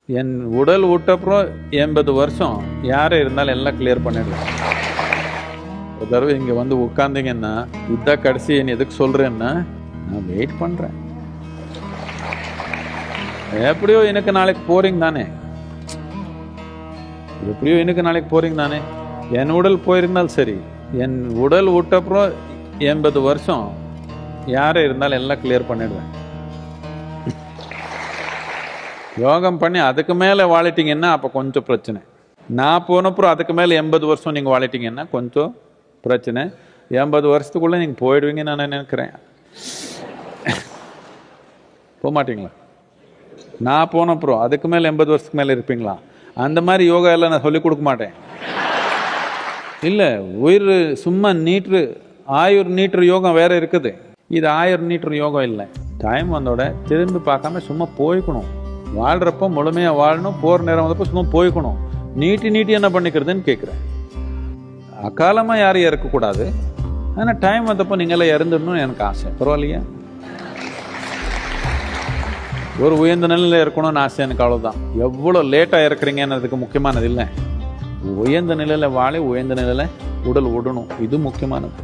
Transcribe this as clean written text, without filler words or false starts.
என் உடல் விட்டப்புறம் 80 வருஷம் யாரே இருந்தாலும் எல்லாம் கிளியர் பண்ணிடுவேன். ஒரு தடவை இங்கே வந்து உட்காந்தீங்கன்னா இதான் கடைசி என்ன எதுக்கு சொல்கிறேன்னா நான் வெயிட் பண்ணுறேன். எப்படியோ எனக்கு நாளைக்கு போறீங்க தானே, எப்படியோ எனக்கு நாளைக்கு போறீங்க தானே. என் உடல் போயிருந்தாலும் சரி, என் உடல் விட்டப்புறம் 80 வருஷம் யாரே இருந்தாலும் எல்லாம் கிளியர் பண்ணிடுவேன். யோகம் பண்ணி அதுக்கு மேலே வாழிட்டீங்கன்னா அப்போ கொஞ்சம் பிரச்சனை. நான் போனப்புறம் அதுக்கு மேலே 80 வருஷம் நீங்கள் வாழிட்டீங்கன்னா கொஞ்சம் பிரச்சனை. 80 வருஷத்துக்குள்ளே நீங்கள் போயிடுவீங்கன்னு நான் நினைக்கிறேன். போக மாட்டீங்களா? நான் போனப்புறம் அதுக்கு மேலே 80 வருஷத்துக்கு மேலே இருப்பீங்களா? அந்த மாதிரி யோகா எல்லாம் நான் சொல்லிக் கொடுக்க மாட்டேன். இல்லை, உயிர் சும்மா நீட்ரு ஆயுர் நீட்ரு யோகம் வேற இருக்குது. இது ஆயுர் நீட்ரு யோகம் இல்லை. டைம் வந்தோட திரும்பி பார்க்காம சும்மா போய்க்கணும். வாழ்கிறப்போ முழுமையாக வாழணும், போகிற நேரம் வந்தப்போ சும்மா போய்க்கணும். நீட்டி என்ன பண்ணிக்கிறதுன்னு கேட்குறேன். அகாலமாக யாரும் இறக்கக்கூடாது, ஆனால் டைம் வந்தப்போ நீங்களே இறந்துடணும்னு எனக்கு ஆசை. பரவாயில்லையா? ஒரு உயர்ந்த நிலையில் இருக்கணும்னு ஆசை எனக்கு, அவ்வளோதான். எவ்வளோ லேட்டாக இறக்குறீங்கன்னதுக்கு முக்கியமானது இல்லை. உயர்ந்த நிலையில் வாழை, உயர்ந்த நிலையில் உடல் விடணும், இது முக்கியமானது.